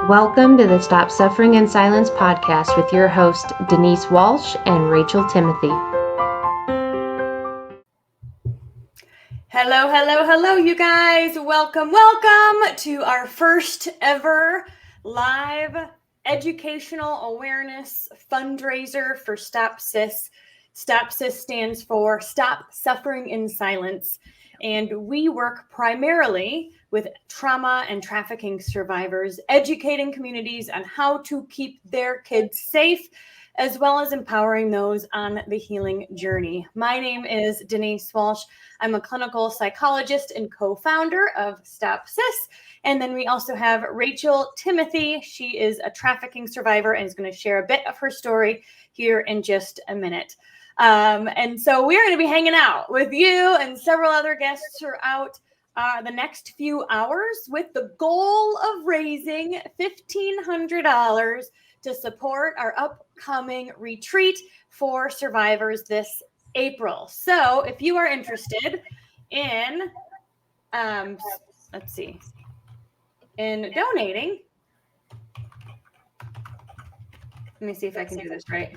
Welcome to the Stop Suffering in Silence podcast with your host, Denise Walsh and Rachel Timothy. Hello, you guys. Welcome to our first ever live educational awareness fundraiser for Stop Sis. Stop Sis stands for Stop Suffering in Silence. And we work primarily with trauma and trafficking survivors, educating communities on how to keep their kids safe, as well as empowering those on the healing journey. My name is Denise Walsh. I'm a clinical psychologist and co-founder of Stop Sis. And then we also have Rachel Timothy. She is a trafficking survivor and is going to share a bit of her story here in just a minute. And so we're going to be hanging out with you and several other guests throughout the next few hours with the goal of raising $1,500 to support our upcoming retreat for survivors this April. So if you are interested in, in donating, let me see if I can do this right.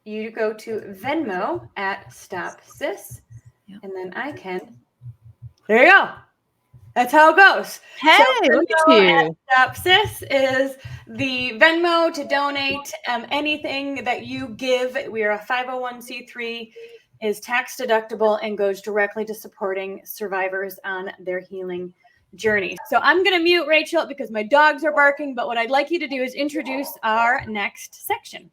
You go to Venmo at Stop Sis, and then I can. There you go. That's how it goes. Hey, so look at you. Stop Sis is the Venmo to donate anything that you give. We are a 501c3, is tax deductible, and goes directly to supporting survivors on their healing journey. So I'm going to mute Rachel because my dogs are barking, but what I'd like you to do is introduce our next section.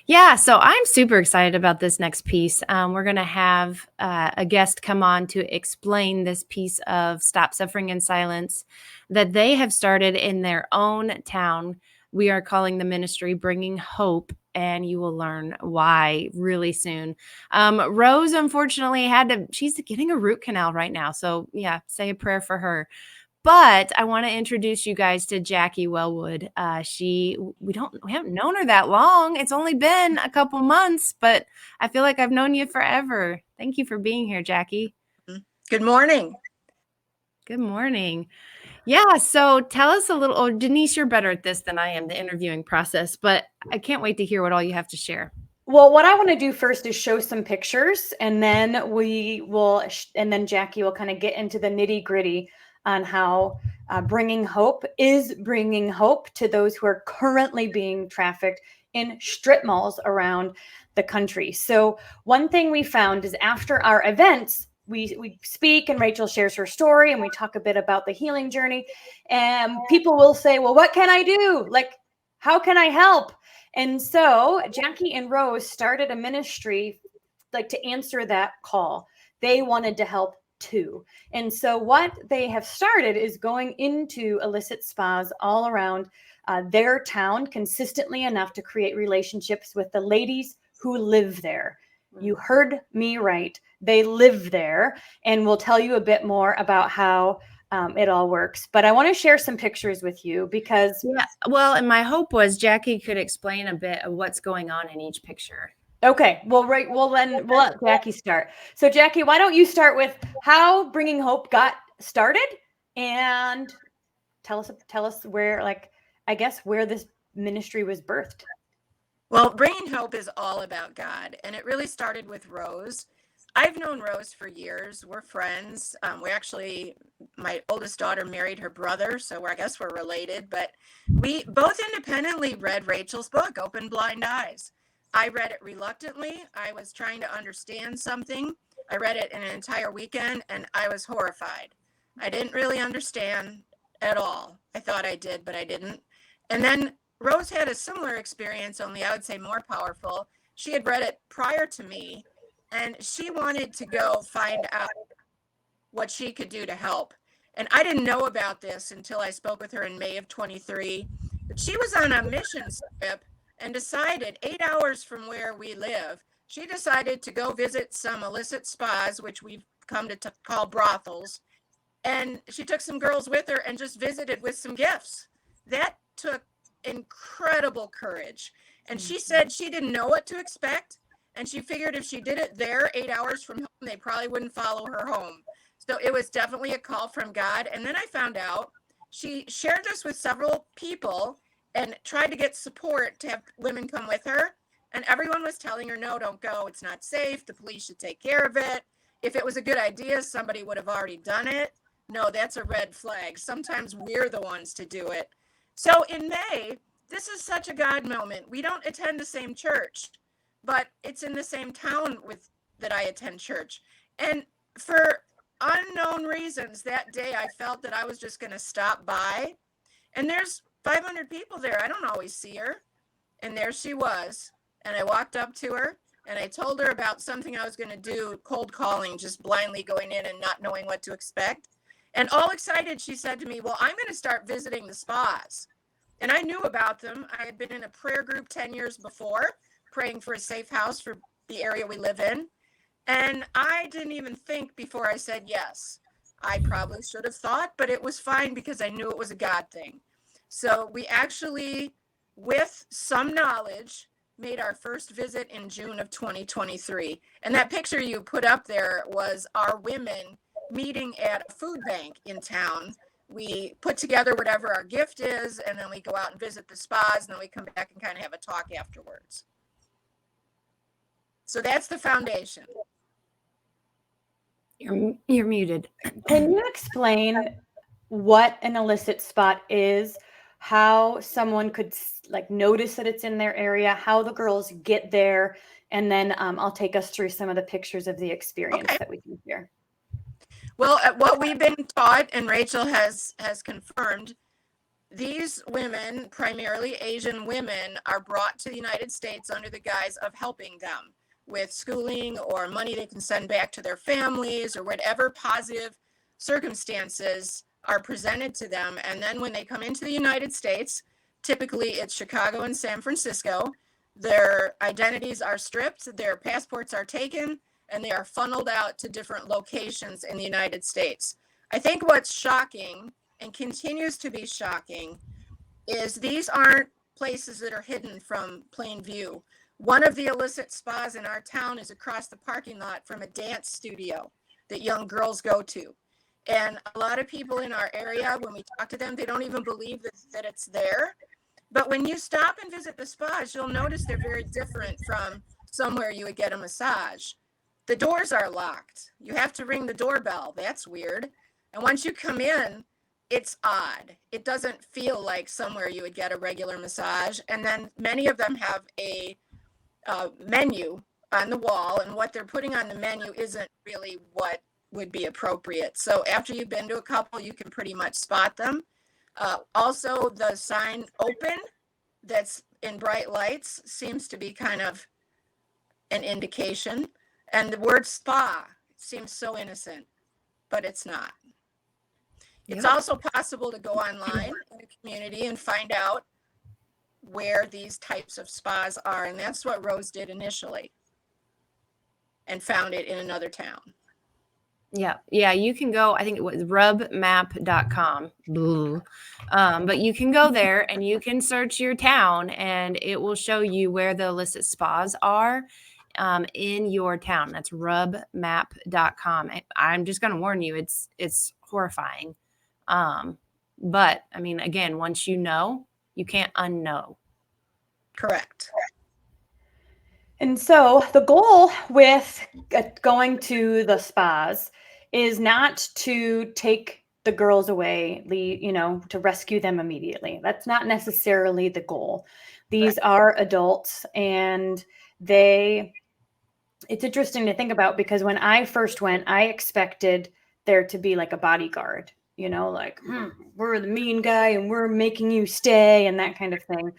Yeah, so I'm super excited about this next piece. We're going to have a guest come on to explain this piece of Stop Suffering in Silence that they have started in their own town. We are calling the ministry Bringing Hope, and you will learn why really soon. Rose, unfortunately, she's getting a root canal right now. So yeah, say a prayer for her. But I want to introduce you guys to Jackie Wellwood. We haven't known her that long. It's only been a couple months, but I feel like I've known you forever. Thank you for being here, Jackie. Good morning. Good morning. Yeah, so tell us a little. Oh, Denise, you're better at this than I am, the interviewing process, but I can't wait to hear what all you have to share. Well, what I want to do first is show some pictures, and then Jackie will kind of get into the nitty-gritty on how bringing hope to those who are currently being trafficked in strip malls around the country. So one thing we found is after our events, we speak and Rachel shares her story and we talk a bit about the healing journey, and people will say, well, what can I do? Like, how can I help? And so Jackie and Rose started a ministry like to answer that call. They wanted to help too. And so what they have started is going into illicit spas all around their town consistently enough to create relationships with the ladies who live there. You heard me right. They live there, and we'll tell you a bit more about how it all works. But I want to share some pictures with you because... Yeah, well, and my hope was Jackie could explain a bit of what's going on in each picture. Okay, well, right. Well, then we'll let Jackie start. So, Jackie, why don't you start with how Bringing Hope got started, and tell us where, where this ministry was birthed. Well, Bringing Hope is all about God, and it really started with Rose. I've known Rose for years. We're friends. My oldest daughter married her brother, so I guess we're related. But we both independently read Rachel's book, Open Blind Eyes. I read it reluctantly. I was trying to understand something. I read it in an entire weekend and I was horrified. I didn't really understand at all. I thought I did, but I didn't. And then Rose had a similar experience, only I would say more powerful. She had read it prior to me and she wanted to go find out what she could do to help. And I didn't know about this until I spoke with her in May of 23. But she was on a mission trip and decided 8 hours from where we live, she decided to go visit some illicit spas, which we've come to call brothels. And she took some girls with her and just visited with some gifts. That took incredible courage. And she said she didn't know what to expect. And she figured if she did it there 8 hours from home, they probably wouldn't follow her home. So it was definitely a call from God. And then I found out she shared this with several people and tried to get support to have women come with her. And everyone was telling her, no, don't go. It's not safe. The police should take care of it. If it was a good idea, somebody would have already done it. No, that's a red flag. Sometimes we're the ones to do it. So in May, this is such a God moment. We don't attend the same church, but it's in the same town that I attend church. And for unknown reasons, that day I felt that I was just going to stop by. And there's 500 people there. I don't always see her. And there she was. And I walked up to her and I told her about something I was going to do, cold calling, just blindly going in and not knowing what to expect. And all excited, she said to me, well, I'm going to start visiting the spas. And I knew about them. I had been in a prayer group 10 years before, praying for a safe house for the area we live in. And I didn't even think before I said yes. I probably should have thought, but it was fine because I knew it was a God thing. So we actually, with some knowledge, made our first visit in June of 2023. And that picture you put up there was our women meeting at a food bank in town. We put together whatever our gift is, and then we go out and visit the spas, and then we come back and kind of have a talk afterwards. So that's the foundation. You're muted. Can you explain what an illicit spot is, how someone could like notice that it's in their area, how the girls get there, and then I'll take us through some of the pictures of the experience that we can hear. Well, what we've been taught, and Rachel has confirmed, these women, primarily Asian women, are brought to the United States under the guise of helping them with schooling or money they can send back to their families or whatever positive circumstances are presented to them. And then when they come into the United States, typically it's Chicago and San Francisco, their identities are stripped, their passports are taken, and they are funneled out to different locations in the United States. I think what's shocking and continues to be shocking is these aren't places that are hidden from plain view. One of the illicit spas in our town is across the parking lot from a dance studio that young girls go to. And a lot of people in our area, when we talk to them, they don't even believe that it's there. But when you stop and visit the spas, you'll notice they're very different from somewhere you would get a massage. The doors are locked. You have to ring the doorbell. That's weird. And once you come in, it's odd. It doesn't feel like somewhere you would get a regular massage. And then many of them have a menu on the wall, and what they're putting on the menu isn't really what would be appropriate. So after you've been to a couple, you can pretty much spot them. Also, the sign open that's in bright lights seems to be kind of an indication. And the word spa seems so innocent, but it's not. It's also possible to go online in the community and find out where these types of spas are. And that's what Rose did initially and found it in another town. Yeah, you can go, I think it was rubmap.com. But you can go there and you can search your town and it will show you where the illicit spas are in your town. That's rubmap.com. I'm just going to warn you, it's horrifying. But I mean, again, once you know, you can't unknow. Correct. And so the goal with going to the spas is not to take the girls away, to rescue them immediately. That's not necessarily the goal. These are adults, and it's interesting to think about because when I first went, I expected there to be like a bodyguard, like, we're the mean guy and we're making you stay and that kind of thing.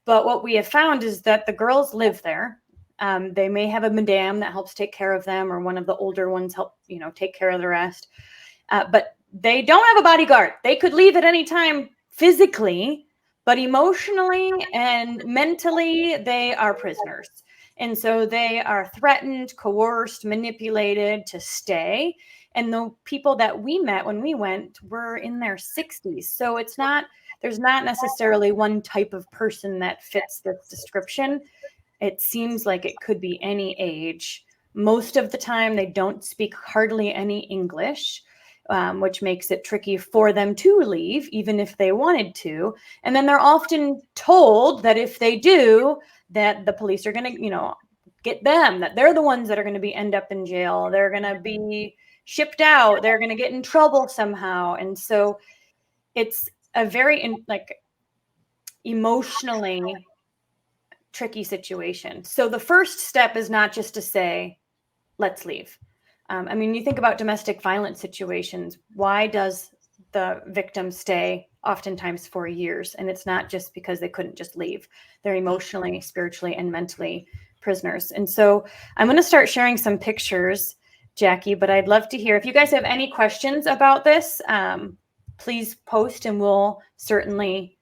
But what we have found is that the girls live there. They may have a madame that helps take care of them, or one of the older ones help, take care of the rest. But they don't have a bodyguard. They could leave at any time physically, but emotionally and mentally, they are prisoners. And so they are threatened, coerced, manipulated to stay. And the people that we met when we went were in their 60s. So there's not necessarily one type of person that fits this description. It seems like it could be any age. Most of the time, they don't speak hardly any English. which makes it tricky for them to leave, even if they wanted to. And then they're often told that if they do, that the police are going to, get them, that they're the ones that are going to end up in jail. They're going to be shipped out. They're going to get in trouble somehow. And so it's a very emotionally tricky situation. So the first step is not just to say, let's leave. You think about domestic violence situations. Why does the victim stay oftentimes for years? And it's not just because they couldn't just leave. They're emotionally, spiritually, and mentally prisoners. And so I'm going to start sharing some pictures, Jackie, but I'd love to hear if you guys have any questions about this, please post and we'll certainly.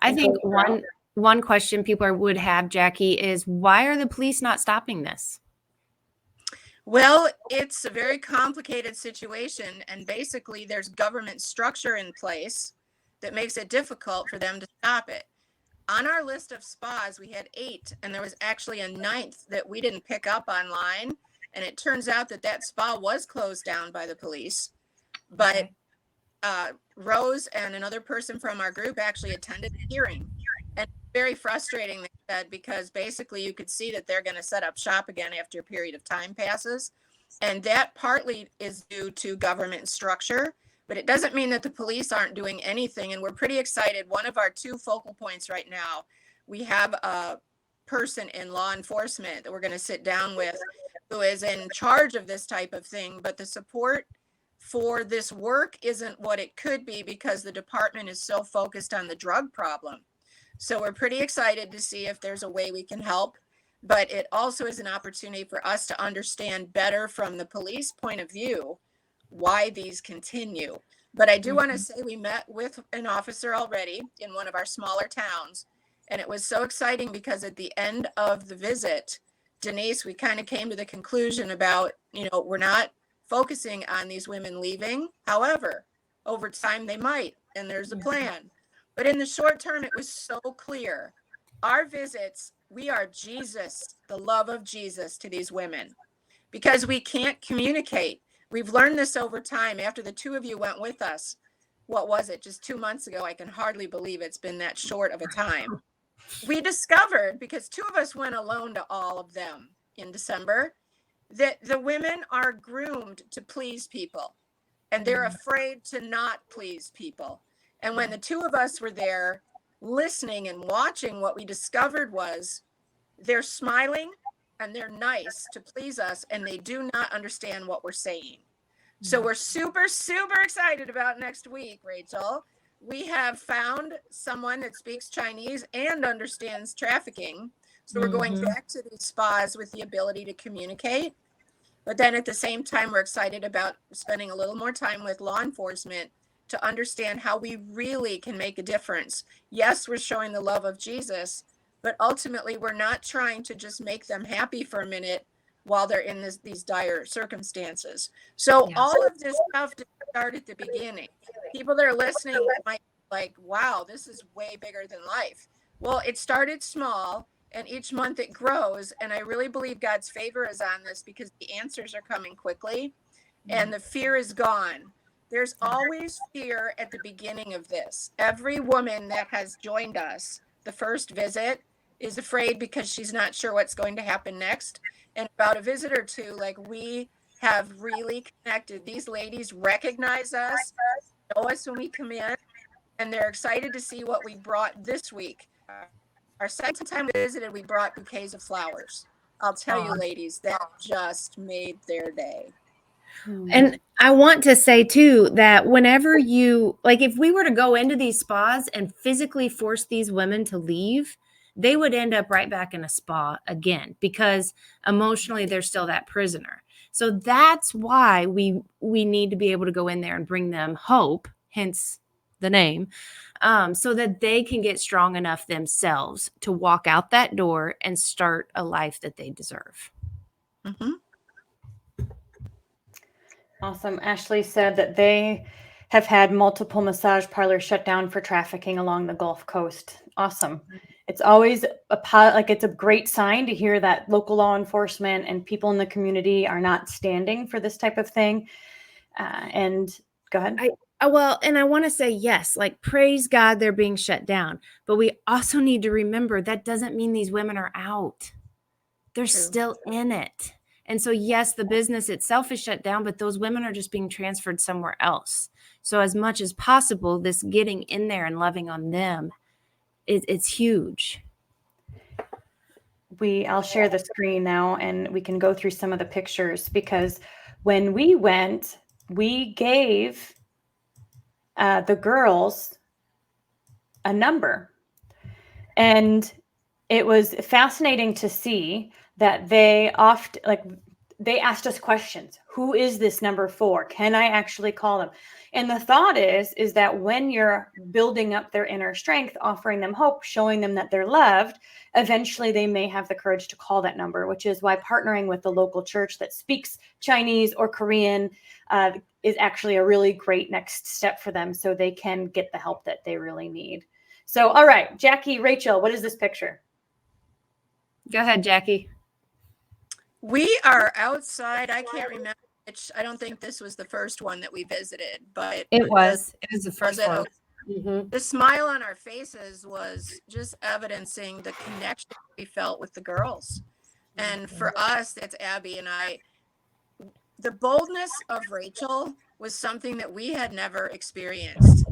I think one question people would have, Jackie, is why are the police not stopping this? Well, it's a very complicated situation, and basically there's government structure in place that makes it difficult for them to stop it. On our list of spas, we had 8, and there was actually a 9th that we didn't pick up online, and it turns out that spa was closed down by the police. But Rose and another person from our group actually attended the hearing, and very frustrating, they said, because basically you could see that they're going to set up shop again after a period of time passes. And that partly is due to government structure, but it doesn't mean that the police aren't doing anything. And we're pretty excited. One of our 2 focal points right now, we have a person in law enforcement that we're going to sit down with who is in charge of this type of thing, but the support for this work isn't what it could be because the department is so focused on the drug problem. So we're pretty excited to see if there's a way we can help, but it also is an opportunity for us to understand better from the police point of view why these continue. But I do want to say we met with an officer already in one of our smaller towns, and it was so exciting because at the end of the visit, Denise, we kind of came to the conclusion about, we're not focusing on these women leaving. However, over time they might, and there's a plan. But in the short term, it was so clear. Our visits, we are Jesus, the love of Jesus to these women, because we can't communicate. We've learned this over time. After the 2 of you went with us, what was it, just 2 months ago? I can hardly believe it's been that short of a time. We discovered, because 2 of us went alone to all of them in December, that the women are groomed to please people, and they're afraid to not please people. And when the 2 of us were there listening and watching, what we discovered was they're smiling and they're nice to please us, and they do not understand what we're saying. So we're super, super excited about next week, Rachel. We have found someone that speaks Chinese and understands trafficking. So we're going back to these spas with the ability to communicate. But then at the same time, we're excited about spending a little more time with law enforcement to understand how we really can make a difference. Yes, we're showing the love of Jesus, but ultimately we're not trying to just make them happy for a minute while they're in these dire circumstances. So all of this stuff didn't start at the beginning. People that are listening might be like, wow, this is way bigger than life. Well, it started small, and each month it grows. And I really believe God's favor is on this because the answers are coming quickly and the fear is gone. There's always fear at the beginning of this. Every woman that has joined us the first visit is afraid because she's not sure what's going to happen next. And about a visit or 2, we have really connected. These ladies recognize us, know us when we come in, and they're excited to see what we brought this week. Our second time we visited, we brought bouquets of flowers. I'll tell you, ladies, that just made their day. And I want to say too that whenever you, if we were to go into these spas and physically force these women to leave, they would end up right back in a spa again because emotionally they're still that prisoner. So that's why we need to be able to go in there and bring them hope, hence the name, so that they can get strong enough themselves to walk out that door and start a life that they deserve. Awesome. Ashley said that they have had multiple massage parlors shut down for trafficking along the Gulf Coast. Awesome. It's always it's a great sign to hear that local law enforcement and people in the community are not standing for this type of thing. And go ahead. Well, and I want to say, yes, like praise God, they're being shut down. But we also need to remember that doesn't mean these women are out. They're True. still in it. And so, yes, the business itself is shut down, but those women are just being transferred somewhere else. So as much as possible, this getting in there and loving on them, it's huge. I'll share the screen now and we can go through some of the pictures, because when we went, we gave the girls a number, and it was fascinating to see that they asked us questions. Who is this number for? Can I actually call them? And the thought is that when you're building up their inner strength, offering them hope, showing them that they're loved, eventually they may have the courage to call that number, which is why partnering with the local church that speaks Chinese or Korean is actually a really great next step for them, so they can get the help that they really need. So, all right, Jackie, Rachel, what is this picture? Go ahead, Jackie. We are outside. I can't remember which. I don't think this was the first one that we visited, but It was the first one. Okay. Mm-hmm. The smile on our faces was just evidencing the connection we felt with the girls. And for us, it's Abby and I. The boldness of Rachel was something that we had never experienced.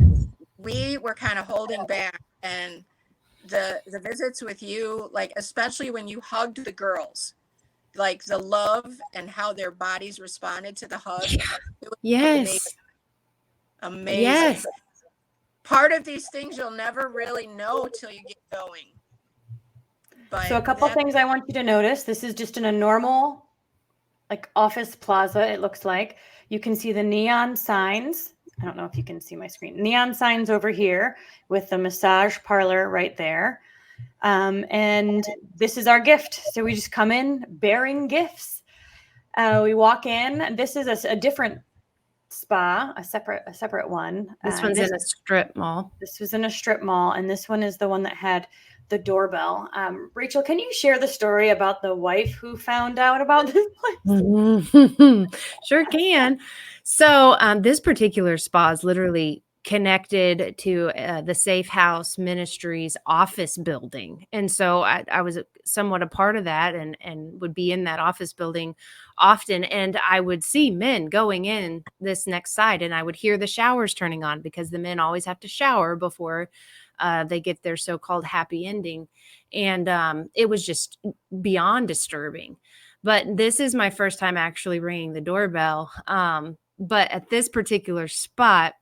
We were kind of holding back, and the visits with you, like especially when you hugged the girls, like the love and how their bodies responded to the hug. It was Yes. amazing. Yes. Part of these things you'll never really know till you get going. But so a couple things I want you to notice. This is just in a normal like office plaza, it looks like. You can see the neon signs. I don't know if you can see my screen. Neon signs over here with the massage parlor right there. And this is our gift. So we just come in bearing gifts. We walk in. This is a different spa, a separate one. This one's in a strip mall. This was in a strip mall, and this one is the one that had the doorbell. Rachel, can you share the story about the wife who found out about this place? Sure can. So this particular spa is literally connected to the Safe House Ministries office building. And so I was somewhat a part of that and would be in that office building often. And I would see men going in this next side, and I would hear the showers turning on because the men always have to shower before they get their so-called happy ending. And it was just beyond disturbing. But this is my first time actually ringing the doorbell. But at this particular spot,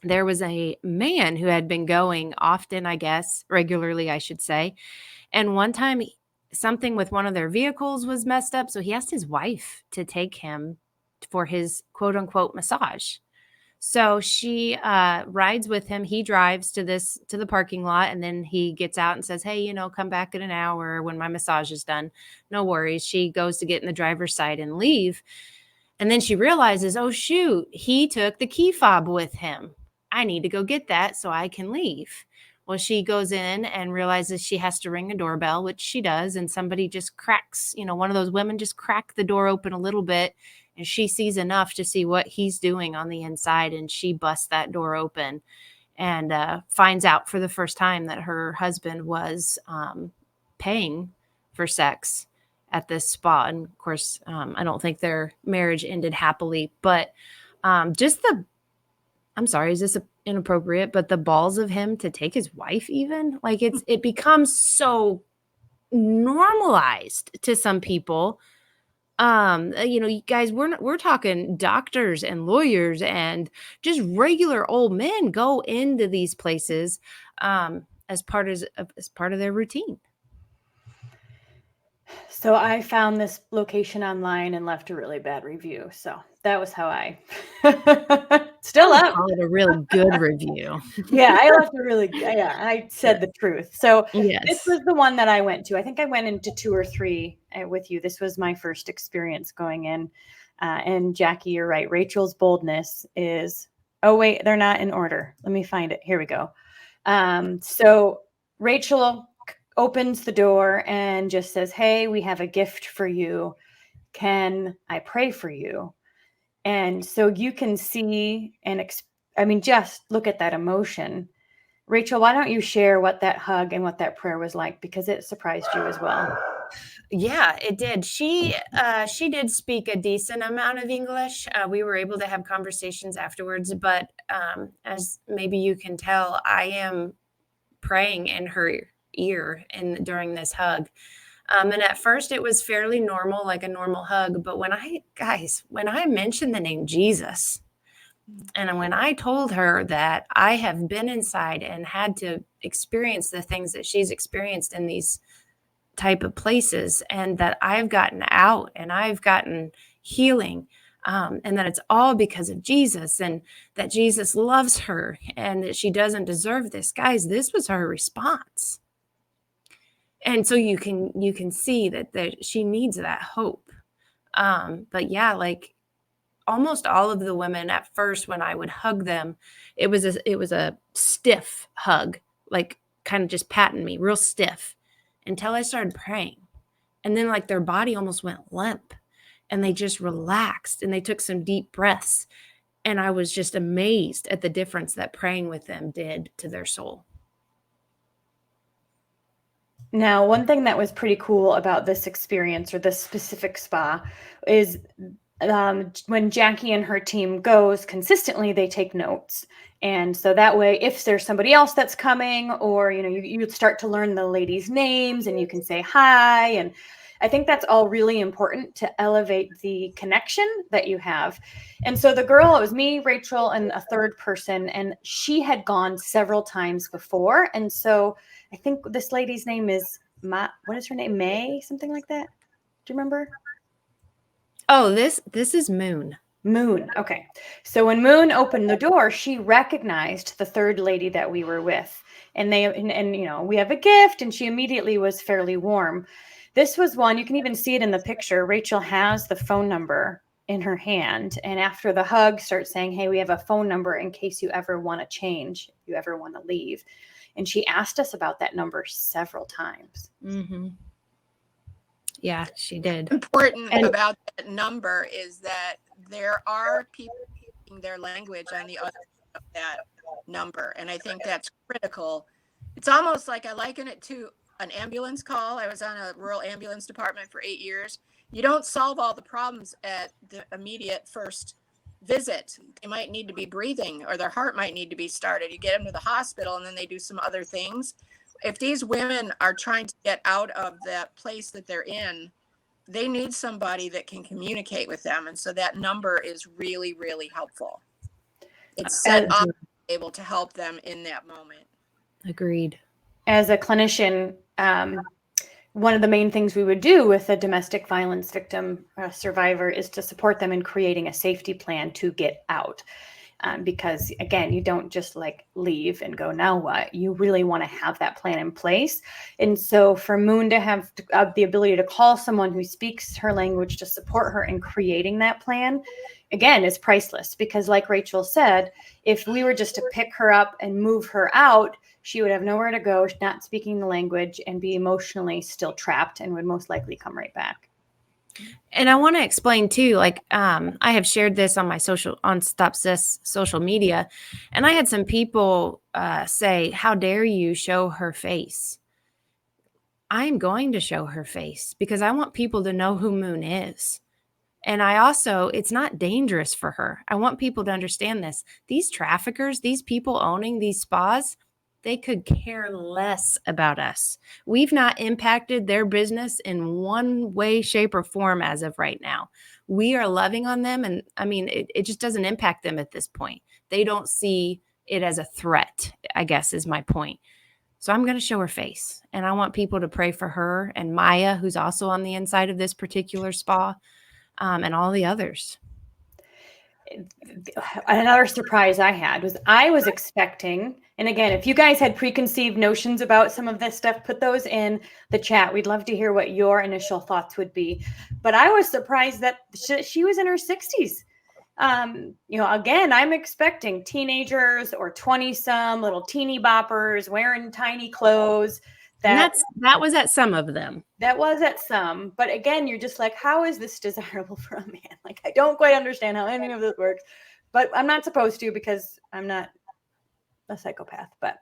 there was a man who had been going often, I guess, regularly, I should say. And one time something with one of their vehicles was messed up. So he asked his wife to take him for his quote unquote massage. So she rides with him. He drives to the parking lot, and then he gets out and says, hey, come back in an hour when my massage is done. No worries. She goes to get in the driver's side and leave. And then she realizes, oh, shoot, he took the key fob with him. I need to go get that so I can leave. Well, she goes in and realizes she has to ring a doorbell, which she does. And somebody just cracks, one of those women just cracked the door open a little bit. And she sees enough to see what he's doing on the inside. And she busts that door open and finds out for the first time that her husband was paying for sex at this spa. And of course, I don't think their marriage ended happily. But I'm sorry, is this inappropriate? But the balls of him to take his wife even? Like it becomes so normalized to some people. You guys, we're talking doctors and lawyers and just regular old men go into these places as part of their routine. So I found this location online and left a really bad review. So that was how I still up. Call it a really good review. Yeah, I left a really I said the truth. So yes. This was the one that I went to. I think I went into 2 or 3 with you. This was my first experience going in. And Jackie, you're right. Rachel's boldness is, oh wait, they're not in order. Let me find it. Here we go. So Rachel opens the door and just says, hey, we have a gift for you. Can I pray for you? And so you can see just look at that emotion. Rachel, why don't you share what that hug and what that prayer was like, because it surprised you as well. Yeah, it did. She did speak a decent amount of English. We were able to have conversations afterwards, but as maybe you can tell, I am praying in her ear during this hug. And at first it was fairly normal, like a normal hug. But when I mentioned the name Jesus, and when I told her that I have been inside and had to experience the things that she's experienced in these type of places, and that I've gotten out and I've gotten healing, and that it's all because of Jesus, and that Jesus loves her and that she doesn't deserve this. Guys, this was her response. And so you can see that she needs that hope. But yeah, like almost all of the women at first, when I would hug them, it was a stiff hug, like kind of just patting me real stiff, until I started praying. And then like their body almost went limp and they just relaxed and they took some deep breaths. And I was just amazed at the difference that praying with them did to their soul. Now, one thing that was pretty cool about this experience, or this specific spa, is when Jackie and her team goes consistently, they take notes. And so that way, if there's somebody else that's coming, or, you would start to learn the ladies' names and you can say hi. And I think that's all really important to elevate the connection that you have. And so the girl, it was me, Rachel, and a third person, and she had gone several times before. And so I think this lady's name is what is her name? May, something like that. Do you remember? Oh, this is Moon. Moon. Okay. So when Moon opened the door, she recognized the third lady that we were with. And we have a gift, and she immediately was fairly warm. This was one, you can even see it in the picture. Rachel has the phone number in her hand. And after the hug, starts saying, hey, we have a phone number in case you ever want to change, if you ever want to leave. And she asked us about that number several times. Mm-hmm. Yeah, she did. Important about that number is that there are people speaking their language on the other end of that number. And I think that's critical. It's almost like, I liken it to an ambulance call. I was on a rural ambulance department for 8 years. You don't solve all the problems at the immediate first visit. They might need to be breathing, or their heart might need to be started. You get them to the hospital and then they do some other things. If these women are trying to get out of that place that they're in, they need somebody that can communicate with them. And so that number is really, really helpful. It's set up to be able to help them in that moment. Agreed. As a clinician, one of the main things we would do with a domestic violence victim survivor is to support them in creating a safety plan to get out. Because again, you don't just like leave and go, now what? You really want to have that plan in place. And so for Moon to have the ability to call someone who speaks her language to support her in creating that plan, again, is priceless. Because like Rachel said, if we were just to pick her up and move her out, she would have nowhere to go, not speaking the language, and be emotionally still trapped, and would most likely come right back. And I want to explain too, like, I have shared this on my Stop Sis social media, and I had some people say, how dare you show her face? I'm going to show her face because I want people to know who Moon is. And it's not dangerous for her. I want people to understand this. These traffickers, these people owning these spas, they could care less about us. We've not impacted their business in one way, shape, or form as of right now. We are loving on them. And I mean, it just doesn't impact them at this point. They don't see it as a threat, I guess is my point. So I'm going to show her face. And I want people to pray for her and Maya, who's also on the inside of this particular spa, and all the others. Another surprise I had was I was expecting, and again, if you guys had preconceived notions about some of this stuff, put those in the chat. We'd love to hear what your initial thoughts would be. But I was surprised that she was in her 60s. Again, I'm expecting teenagers or 20-some little teeny boppers wearing tiny clothes. that was at some of them. That was at some, but again, you're just like, how is this desirable for a man? Like, I don't quite understand how any of this works, but I'm not supposed to because I'm not a psychopath. But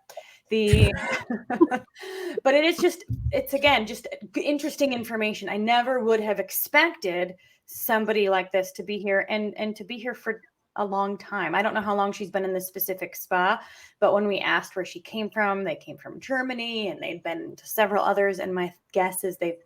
but it's again, just interesting information. I never would have expected somebody like this to be here and to be here for a long time. I don't know how long she's been in this specific spa, but when we asked where she came from, they came from Germany and they'd been to several others. And my guess is they've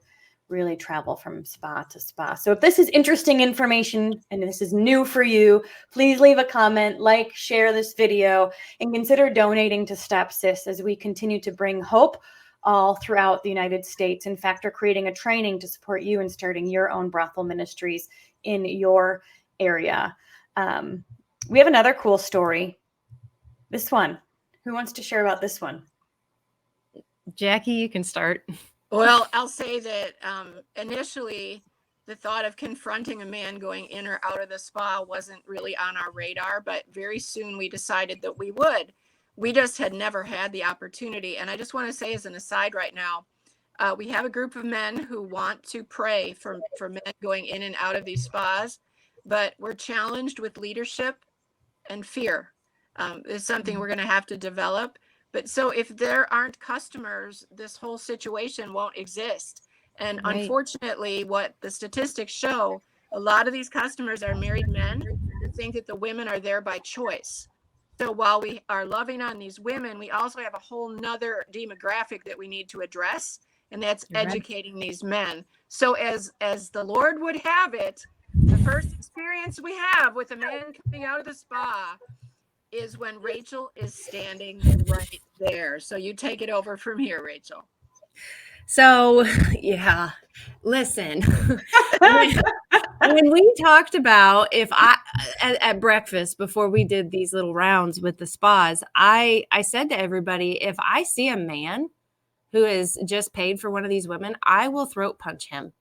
really traveled from spa to spa. So if this is interesting information and this is new for you, please leave a comment, like, share this video, and consider donating to Stop Sis as we continue to bring hope all throughout the United States. In fact, we're creating a training to support you in starting your own brothel ministries in your area. We have another cool story. This one. Who wants to share about this one? Jackie, you can start. Well, I'll say that initially the thought of confronting a man going in or out of the spa wasn't really on our radar, but very soon we decided that we would. We just had never had the opportunity. And I just want to say as an aside right now, we have a group of men who want to pray for men going in and out of these spas, but we're challenged with leadership and fear. It's something we're going to have to develop. But so if there aren't customers, this whole situation won't exist. And Right. Unfortunately, what the statistics show, a lot of these customers are married men who think that the women are there by choice. So while we are loving on these women, we also have a whole nother demographic that we need to address, and that's You're right. educating these men. So as the Lord would have it, the first experience we have with a man coming out of the spa is when Rachel is standing right there. So you take it over from here, Rachel. So, yeah, listen, when we talked about at breakfast before we did these little rounds with the spas, I said to everybody, if I see a man who is just paid for one of these women, I will throat punch him.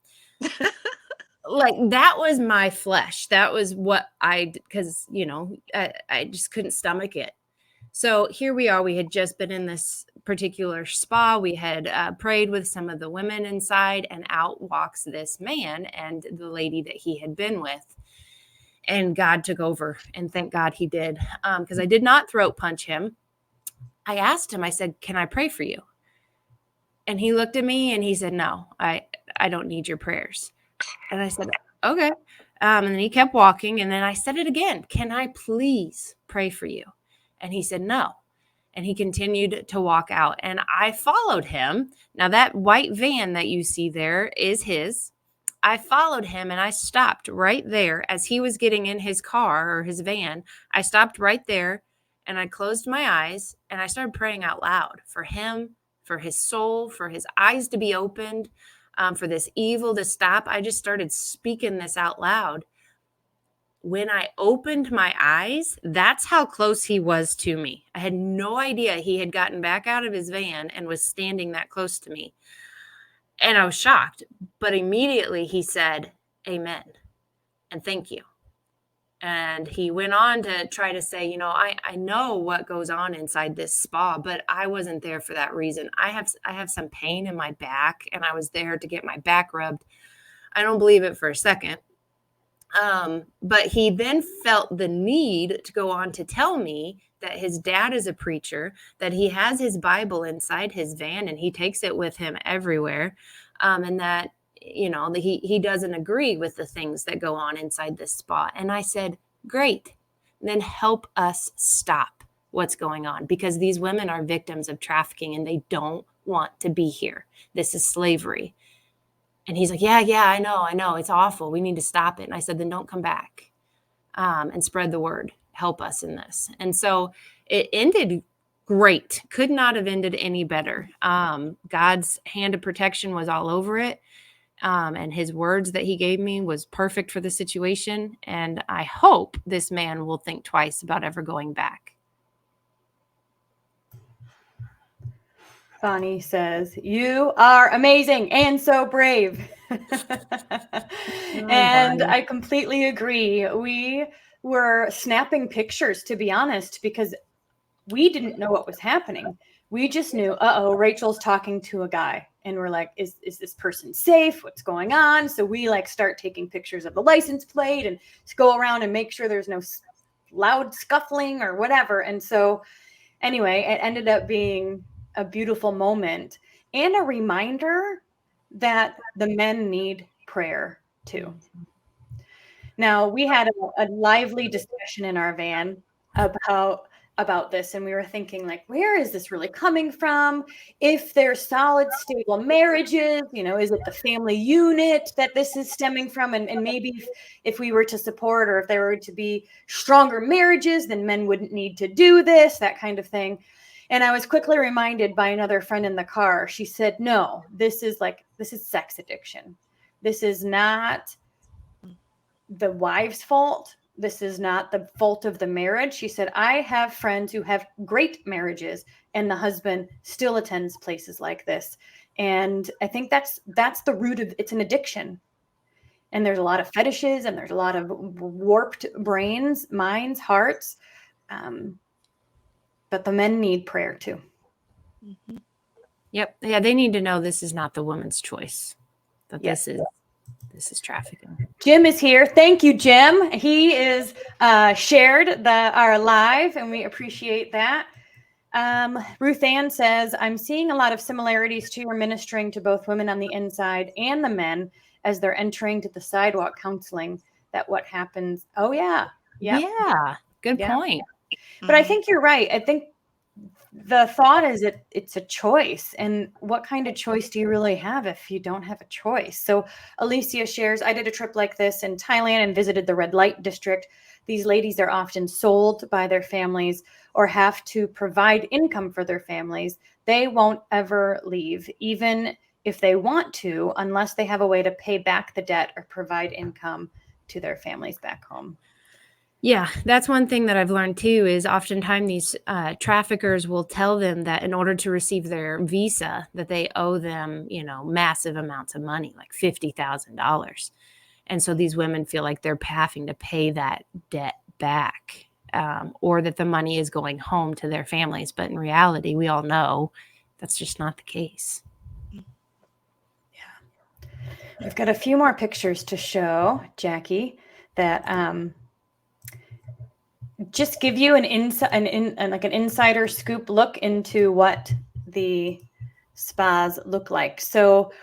Like, that was my flesh. That was what because, I just couldn't stomach it. So here we are. We had just been in this particular spa. We had prayed with some of the women inside, and out walks this man and the lady that he had been with. And God took over, and thank God he did, because I did not throat punch him. I asked him, I said, "Can I pray for you?" And he looked at me and he said, "No, I don't need your prayers." And I said, "Okay." And then he kept walking. And then I said it again. "Can I please pray for you?" And he said, "No." And he continued to walk out. And I followed him. Now, that white van that you see there is his. I followed him and I stopped right there as he was getting in his car or his van. I stopped right there and I closed my eyes and I started praying out loud for him, for his soul, for his eyes to be opened, for this evil to stop. I just started speaking this out loud. When I opened my eyes, that's how close he was to me. I had no idea he had gotten back out of his van and was standing that close to me. And I was shocked, but immediately he said, "Amen, and thank you." And he went on to try to say, I know what goes on inside this spa, but I wasn't there for that reason. I have some pain in my back, and I was there to get my back rubbed. I don't believe it for a second. But he then felt the need to go on to tell me that his dad is a preacher, that he has his Bible inside his van and he takes it with him everywhere. And that, he doesn't agree with the things that go on inside this spa. And I said, "Great, then help us stop what's going on, because these women are victims of trafficking and they don't want to be here. This is slavery." And he's like, yeah, I know. It's awful. We need to stop it. And I said, "Then don't come back and spread the word. Help us in this." And so it ended great. Could not have ended any better. God's hand of protection was all over it. And his words that he gave me was perfect for the situation. And I hope this man will think twice about ever going back. Bonnie says, "You are amazing and so brave." And Bonnie. I completely agree. We were snapping pictures, to be honest, because we didn't know what was happening. we just knew, Rachel's talking to a guy. And we're like, is this person safe? What's going on? So we like start taking pictures of the license plate and go around and make sure there's no loud scuffling or whatever. And so anyway, it ended up being a beautiful moment and a reminder that the men need prayer too. Now, we had a lively discussion in our van about this, and we were thinking, like, where is this really coming from? If they're solid, stable marriages, is it the family unit that this is stemming from? And maybe if we were to support, or if there were to be stronger marriages, then men wouldn't need to do this, that kind of thing. And I was quickly reminded by another friend in the car. She said, no, this is sex addiction. This is not the wife's fault. This is not the fault of the marriage. She said, I have friends who have great marriages and the husband still attends places like this. And I think that's the root of it's an addiction. And there's a lot of fetishes and there's a lot of warped brains, minds, hearts. But the men need prayer too. Mm-hmm. Yep. Yeah, they need to know this is not the woman's choice. That this is trafficking. Jim is here. Thank you, Jim. He is shared our live, and we appreciate that. Ruth Ann says, I'm seeing a lot of similarities to your ministering to both women on the inside and the men as they're entering to the sidewalk counseling. That what happens. Oh, yeah. Yep. Yeah. Good point. But I think you're right. I think the thought is it's a choice. And what kind of choice do you really have if you don't have a choice? So Alicia shares, I did a trip like this in Thailand and visited the red light district. These ladies are often sold by their families or have to provide income for their families. They won't ever leave, even if they want to, unless they have a way to pay back the debt or provide income to their families back home. Yeah, that's one thing that I've learned too, is oftentimes these traffickers will tell them that in order to receive their visa, that they owe them, massive amounts of money, like $50,000. And so these women feel like they're having to pay that debt back, or that the money is going home to their families. But in reality, we all know that's just not the case. Yeah. We've got a few more pictures to show, Jackie, that just give you an insider scoop look into what the spas look like. So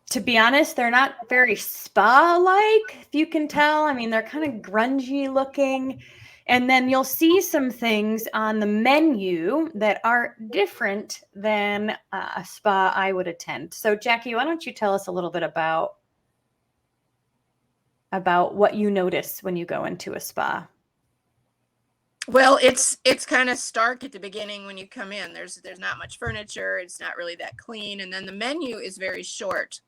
to be honest, they're not very spa-like, if you can tell. I mean, they're kind of grungy looking. And then you'll see some things on the menu that are different than a spa I would attend. So Jackie, why don't you tell us a little bit about what you notice when you go into a spa? Well, it's kind of stark at the beginning when you come in. There's not much furniture. It's not really that clean. And then the menu is very short.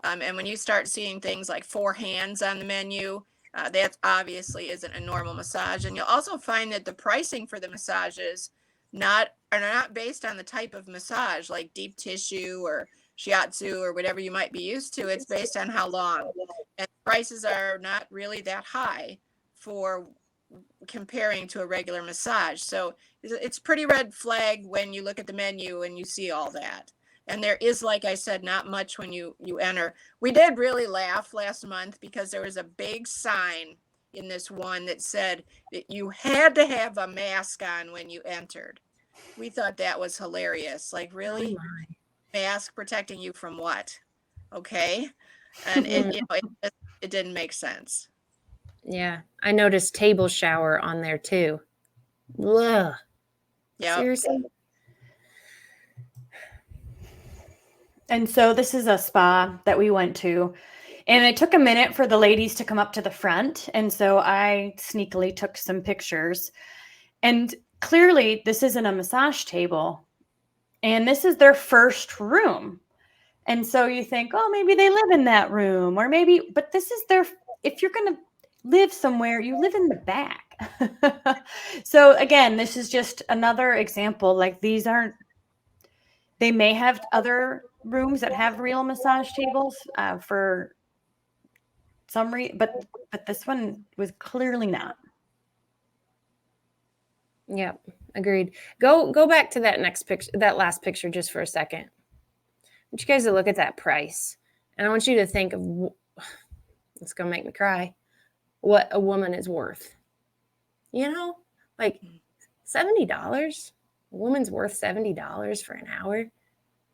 And when you start seeing things like 4 hands on the menu, that obviously isn't a normal massage. And you'll also find that the pricing for the massages are not based on the type of massage, like deep tissue or shiatsu or whatever you might be used to. It's based on how long. And prices are not really that high for comparing to a regular massage. So it's pretty red flag when you look at the menu and you see all that. And there is, like I said, not much when you enter. We did really laugh last month because there was a big sign in this one that said that you had to have a mask on when you entered. We thought that was hilarious. Like, really? Mask protecting you from what? Okay. And it didn't make sense. Yeah. I noticed table shower on there too. Ugh. Yeah. Seriously? And so this is a spa that we went to, and it took a minute for the ladies to come up to the front. And so I sneakily took some pictures, and clearly this isn't a massage table, and this is their first room. And so you think, oh, maybe they live in that room, or maybe, but this is if you're going to live somewhere, you live in the back. So again, this is just another example. Like, they may have other rooms that have real massage tables for some reason, but this one was clearly not. Yep. Agreed. Go back to that next picture, that last picture, just for a second. I want you guys to look at that price, and I want you to think of, it's gonna make me cry, what a woman is worth. You know, like $70. A woman's worth $70 for an hour.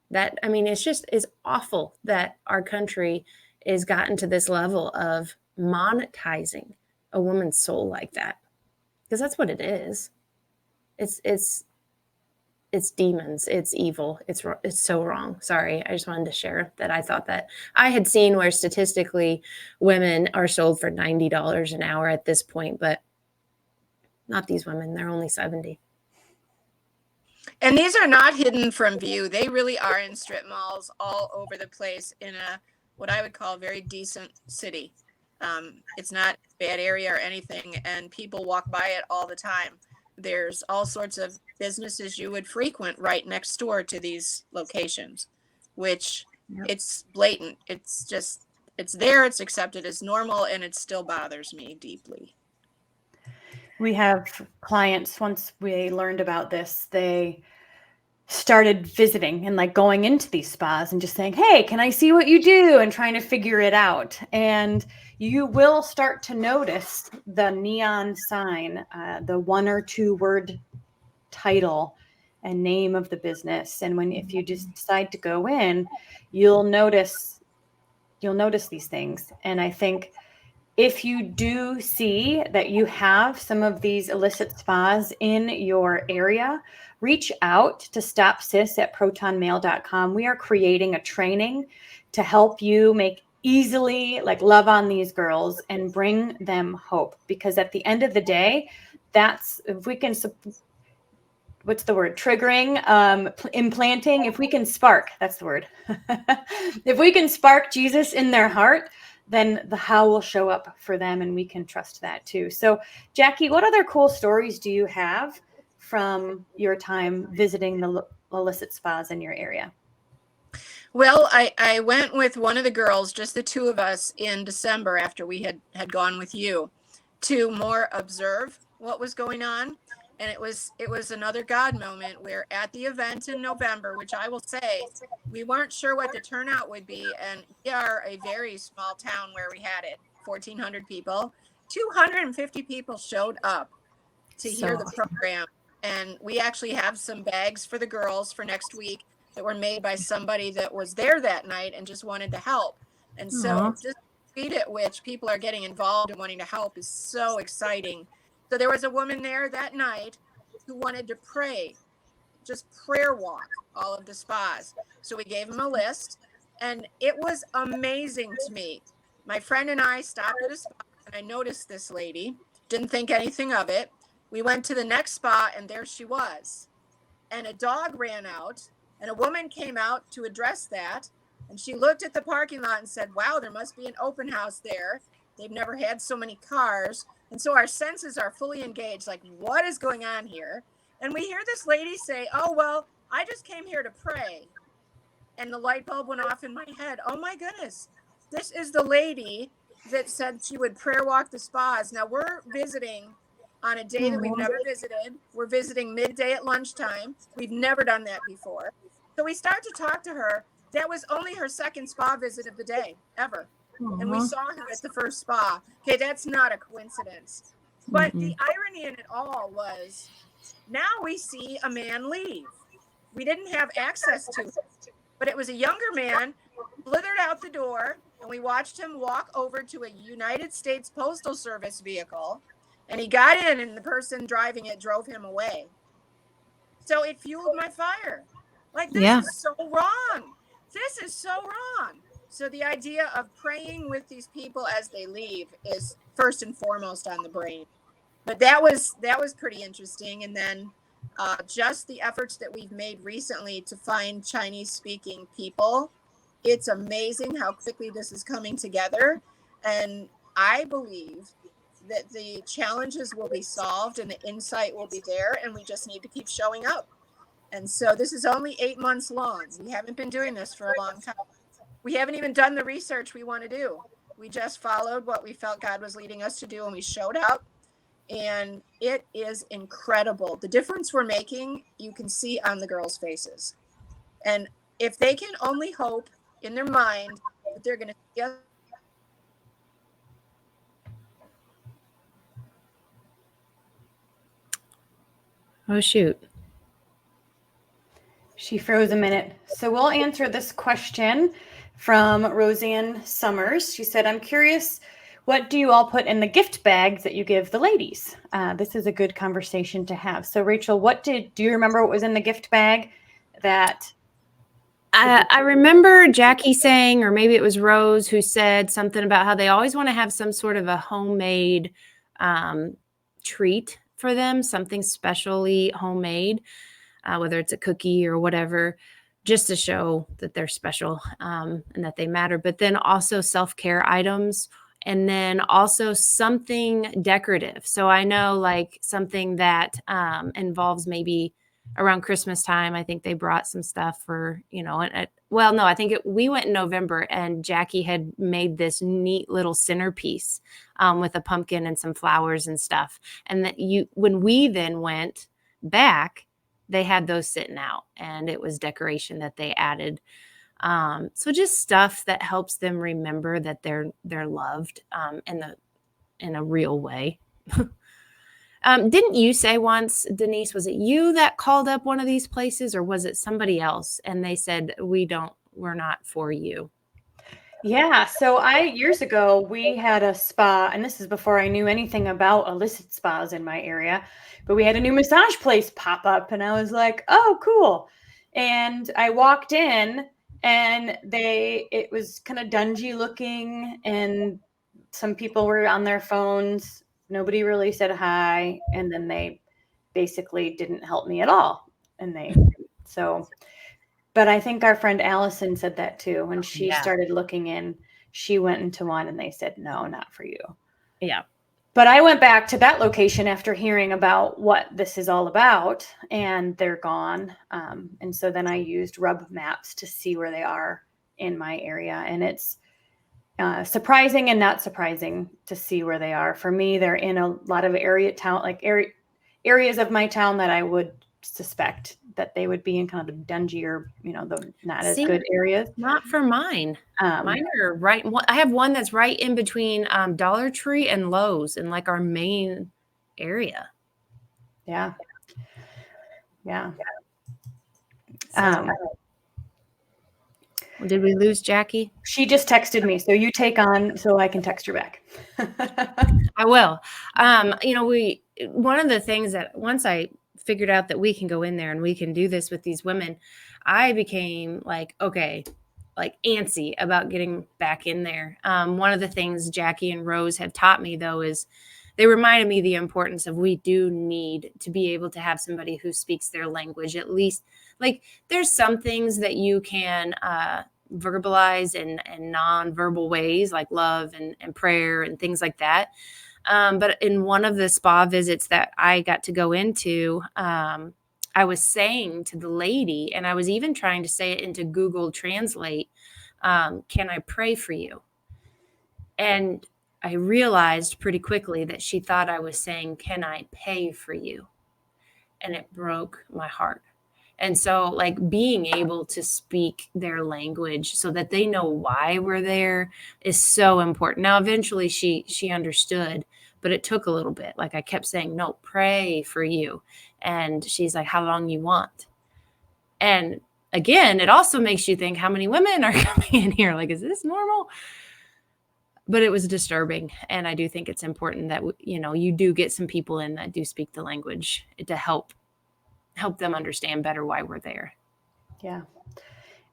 That, I mean, it's awful that our country is gotten to this level of monetizing a woman's soul like that, because that's what it is. It's demons. It's evil. It's so wrong. Sorry, I just wanted to share that. I thought that I had seen where statistically women are sold for $90 an hour at this point, but not these women. They're only 70. And these are not hidden from view. They really are in strip malls all over the place in what I would call a very decent city. It's not a bad area or anything, and people walk by it all the time. There's all sorts of businesses you would frequent right next door to these locations, which it's blatant. It's there, it's accepted as normal, and it still bothers me deeply. We have clients, once we learned about this, they started visiting and like going into these spas and just saying, hey, can I see what you do? And trying to figure it out. And you will start to notice the neon sign, the 1 or 2 word title and name of the business. And if you just decide to go in, you'll notice these things. And I think if you do see that you have some of these illicit spas in your area, reach out to Stop Sis at protonmail.com. We are creating a training to help you make easily love on these girls and bring them hope. Because at the end of the day, if we can, what's the word? Triggering, implanting. If we can spark, that's the word. If we can spark Jesus in their heart, then the how will show up for them, and we can trust that too. So, Jackie, what other cool stories do you have from your time visiting the illicit spas in your area? Well, I went with one of the girls, just the two of us, in December after we had gone with you, to more observe what was going on. And it was another God moment where at the event in November, which I will say, we weren't sure what the turnout would be. And we are a very small town where we had it, 1,400 people. 250 people showed up to hear the program. And we actually have some bags for the girls for next week that were made by somebody that was there that night and just wanted to help. And so just the speed at which people are getting involved and wanting to help is so exciting. So there was a woman there that night who wanted to pray, just prayer walk all of the spas. So we gave them a list, and it was amazing to me. My friend and I stopped at a spa, and I noticed this lady, didn't think anything of it. We went to the next spa, and there she was. And a dog ran out, and a woman came out to address that. And she looked at the parking lot and said, wow, there must be an open house there. They've never had so many cars. And so our senses are fully engaged, like, what is going on here? And we hear this lady say, oh, well, I just came here to pray. And the light bulb went off in my head. Oh, my goodness. This is the lady that said she would prayer walk the spas. Now, we're visiting on a day that we've never visited. We're visiting midday at lunchtime. We've never done that before. So we start to talk to her. That was only her second spa visit of the day, ever. And we saw her at the first spa. Okay, that's not a coincidence. But the irony in it all was now we see a man leave. We didn't have access to him, but it was a younger man, slithered out the door, and we watched him walk over to a United States Postal Service vehicle, and he got in, and the person driving it drove him away. So it fueled my fire. Like, this is so wrong. This is so wrong. So the idea of praying with these people as they leave is first and foremost on the brain. But that was pretty interesting. And then just the efforts that we've made recently to find Chinese-speaking people. It's amazing how quickly this is coming together. And I believe that the challenges will be solved and the insight will be there. And we just need to keep showing up. And so this is only 8 months long. We haven't been doing this for a long time. We haven't even done the research we want to do. We just followed what we felt God was leading us to do, and we showed up. And it is incredible. The difference we're making, you can see on the girls' faces. And if they can only hope in their mind that they're going to see us. Oh, shoot. She froze a minute. So we'll answer this question from Roseanne Summers. She said, I'm curious, what do you all put in the gift bags that you give the ladies? This is a good conversation to have. So Rachel, do you remember what was in the gift bag that? I remember Jackie saying, or maybe it was Rose who said something about how they always want to have some sort of a homemade treat for them, something specially homemade, whether it's a cookie or whatever, just to show that they're special and that they matter. But then also self-care items, and then also something decorative. So I know like something that involves maybe around Christmas time. I think they brought some stuff for, we went in November and Jackie had made this neat little centerpiece with a pumpkin and some flowers and stuff. And that when we then went back, they had those sitting out and it was decoration that they added. So just stuff that helps them remember that they're loved in a real way. Didn't you say once, Denise, was it you that called up one of these places or was it somebody else? And they said, we're not for you. Yeah. So years ago, we had a spa, and this is before I knew anything about illicit spas in my area, but we had a new massage place pop up and I was like, oh, cool. And I walked in and it was kind of dungy looking and some people were on their phones. Nobody really said hi. And then they basically didn't help me at all. But I think our friend Allison said that too. When she started looking in, she went into one and they said, no, not for you. Yeah. But I went back to that location after hearing about what this is all about and they're gone. And so then I used Rub Maps to see where they are in my area. And it's surprising and not surprising to see where they are. For me, they're in a lot of areas of my town that I would suspect that they would be in kind of the dungier, the not as good areas. Not for mine. Mine are right. I have one that's right in between Dollar Tree and Lowe's in like our main area. Yeah. Yeah. Did we lose Jackie? She just texted me. So you take on so I can text her back. I will. One of the things that once I figured out that we can go in there and we can do this with these women, I became like, okay, like antsy about getting back in there. One of the things Jackie and Rose have taught me though, is they reminded me the importance of we do need to be able to have somebody who speaks their language. At least like there's some things that you can verbalize in non-verbal ways like love and prayer and things like that. But in one of the spa visits that I got to go into, I was saying to the lady, and I was even trying to say it into Google Translate, can I pray for you? And I realized pretty quickly that she thought I was saying, can I pay for you? And it broke my heart. And so like being able to speak their language so that they know why we're there is so important. Now, eventually she understood, but it took a little bit. Like I kept saying, no, pray for you. And she's like, how long you want? And again, it also makes you think how many women are coming in here? Like, is this normal? But it was disturbing. And I do think it's important that, you do get some people in that do speak the language to help them understand better why we're there. Yeah,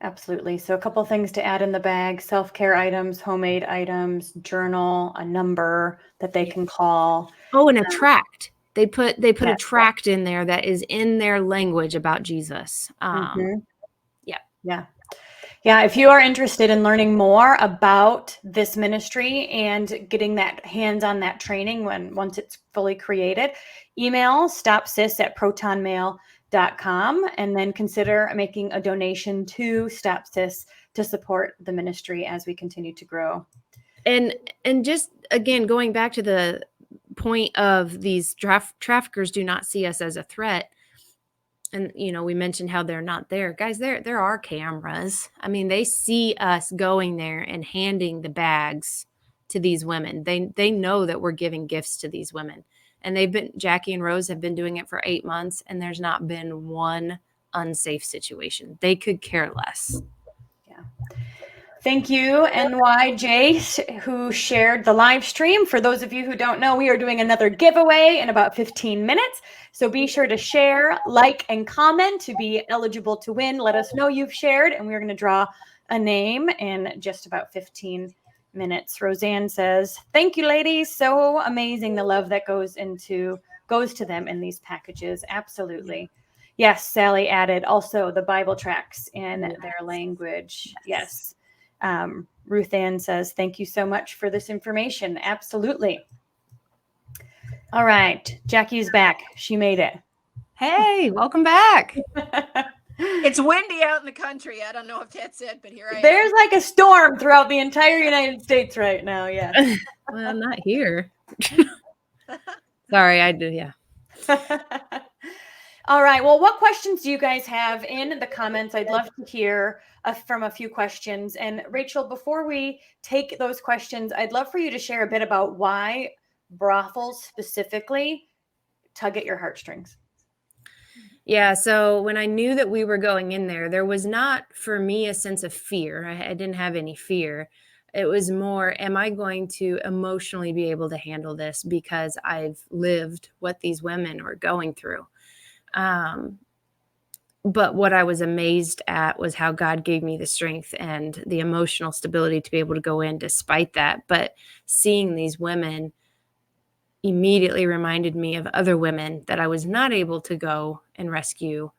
absolutely. So a couple of things to add in the bag: self-care items, homemade items, journal, a number that they can call. Oh, and a tract. They put a tract in there that is in their language about Jesus. Yeah. If you are interested in learning more about this ministry and getting that hands on that training once it's fully created, email stopsis@protonmail.com and then consider making a donation to Stop Sis to support the ministry as we continue to grow. And just again, going back to the point of these traffickers do not see us as a threat. And, we mentioned how they're not there. Guys, there are cameras. I mean, they see us going there and handing the bags to these women. They know that we're giving gifts to these women. And Jackie and Rose have been doing it for 8 months, and there's not been one unsafe situation. They could care less. Yeah. Thank you, NY Jace, who shared the live stream. For those of you who don't know, we are doing another giveaway in about 15 minutes. So be sure to share, like, and comment to be eligible to win. Let us know you've shared, and we're going to draw a name in just about 15 minutes. Roseanne says, thank you, ladies. So amazing, the love that goes to them in these packages. Absolutely. Yes, Sally added also the Bible tracts in their language. Yes. Ruth Ann says, thank you so much for this information. Absolutely. All right. Jackie's back. She made it. Hey, welcome back. It's windy out in the country. I don't know if that's it, but here I am. There's like a storm throughout the entire United States right now. Yeah. Well, not here. Sorry, I do. Yeah. All right. Well, what questions do you guys have in the comments? I'd love to hear from a few questions. And Rachel, before we take those questions, I'd love for you to share a bit about why brothels specifically tug at your heartstrings. Yeah. So when I knew that we were going in there was not for me a sense of fear. I didn't have any fear. It was more, am I going to emotionally be able to handle this because I've lived what these women are going through? But what I was amazed at was how God gave me the strength and the emotional stability to be able to go in despite that. But seeing these women immediately reminded me of other women that I was not able to go and rescue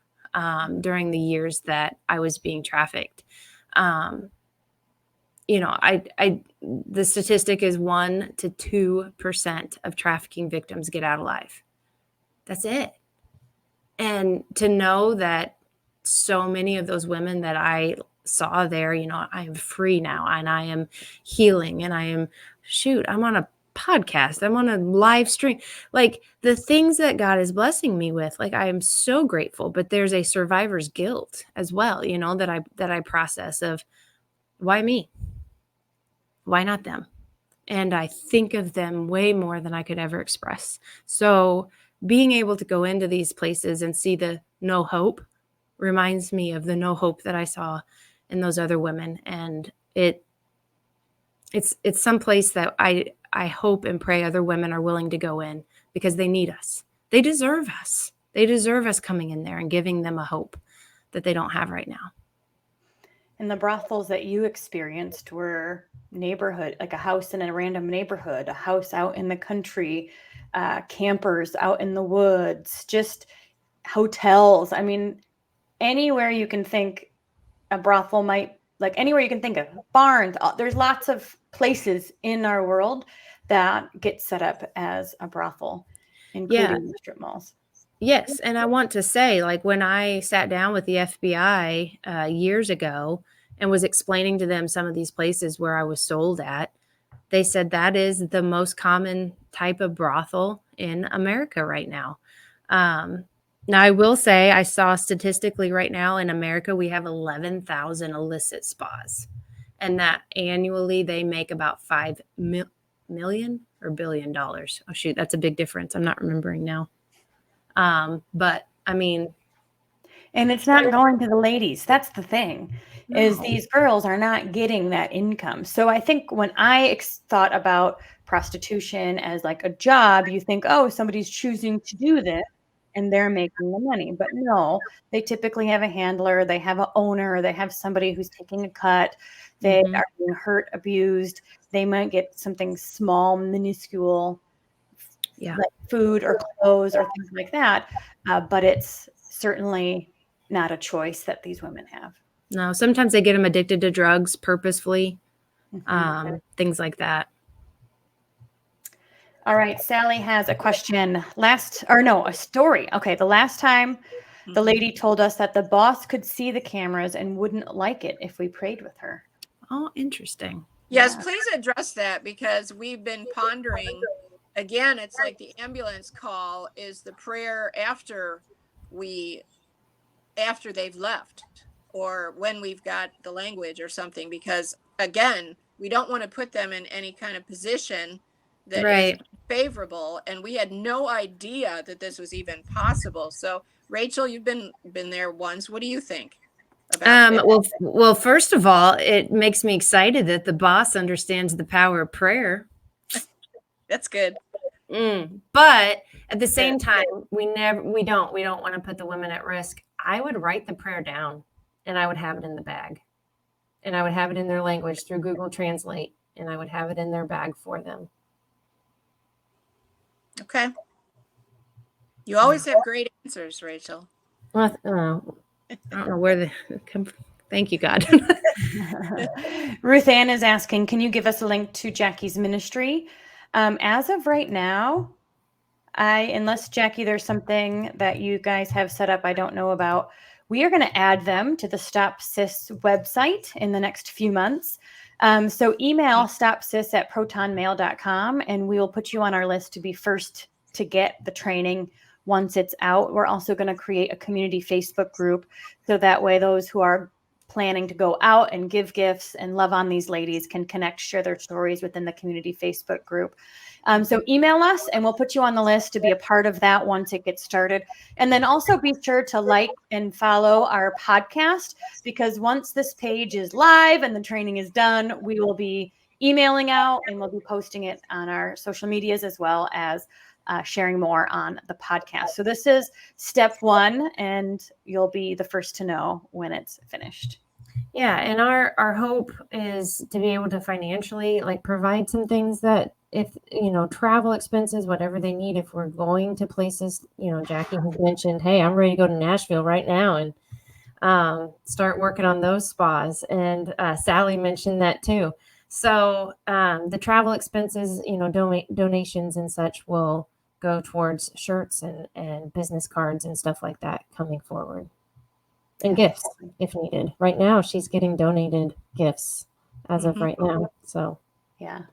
during the years that I was being trafficked. The statistic is 1% to 2% of trafficking victims get out alive. That's it. And to know that so many of those women that I saw there, I am free now and I am healing and I'm on a podcast. I'm on a live stream. Like the things that God is blessing me with, like I am so grateful, but there's a survivor's guilt as well, that I process of why me? Why not them? And I think of them way more than I could ever express. So being able to go into these places and see the no hope reminds me of the no hope that I saw in those other women. And it's someplace that I hope and pray other women are willing to go in because they need us. They deserve us. They deserve us coming in there and giving them a hope that they don't have right now. And the brothels that you experienced were neighborhood, like a house in a random neighborhood, a house out in the country, campers out in the woods, just hotels. I mean, anywhere you can think a brothel might, like anywhere you can think of, barns. There's lots of places in our world that get set up as a brothel, including the strip malls. Yes. And I want to say, like when I sat down with the FBI years ago and was explaining to them some of these places where I was sold at, they said that is the most common type of brothel in America right now. Now, I will say I saw statistically right now in America, we have 11,000 illicit spas, and that annually they make about $5 million or $1 billion. Oh, shoot, that's a big difference. I'm not remembering now. But I mean, and it's not going to the ladies. That's the thing, is these girls are not getting that income. So I think when I thought about prostitution as like a job, you think, oh, somebody's choosing to do this and they're making the money. But no, they typically have a handler, they have an owner, they have somebody who's taking a cut, they are being hurt, abused. They might get something small, minuscule, like food or clothes or things like that. But it's certainly not a choice that these women have. No, sometimes they get them addicted to drugs purposefully, things like that. All right, Sally has a question. A story. Okay, the last time the lady told us that the boss could see the cameras and wouldn't like it if we prayed with her. Oh, interesting. Yes, please address that because we've been pondering again, it's like the ambulance call is the prayer after they've left, or when we've got the language or something, because again, we don't want to put them in any kind of position that is Right. favorable, and we had no idea that this was even possible. So Rachel, you've been there once. What do you think about that? Well, first of all, it makes me excited that the boss understands the power of prayer. That's good. But at the same time, we don't want to put the women at risk. I would write the prayer down and I would have it in the bag, and I would have it in their language through Google Translate, and I would have it in their bag for them. Okay. You always have great answers, Rachel. Well, I don't know where they come from. Thank you, God. Ruth Ann is asking, can you give us a link to Jackie's ministry? As of right now, unless Jackie, there's something that you guys have set up I don't know about, we are going to add them to the Stop Sis website in the next few months. So email stopsis@protonmail.com and we will put you on our list to be first to get the training once it's out. We're also going to create a community Facebook group so that way those who are planning to go out and give gifts and love on these ladies can connect, share their stories within the community Facebook group. So email us and we'll put you on the list to be a part of that once it gets started. And then also be sure to like and follow our podcast, because once this page is live and the training is done, we will be emailing out and we'll be posting it on our social medias as well as sharing more on the podcast. So this is step one and you'll be the first to know when it's finished. Yeah. And our hope is to be able to financially provide some things that, if, travel expenses, whatever they need, if we're going to places, Jackie has mentioned, hey, I'm ready to go to Nashville right now and start working on those spas. And Sally mentioned that too. So the travel expenses, donations and such will go towards shirts and business cards and stuff like that coming forward. And gifts if needed. Right now, she's getting donated gifts as of right now. So, yeah.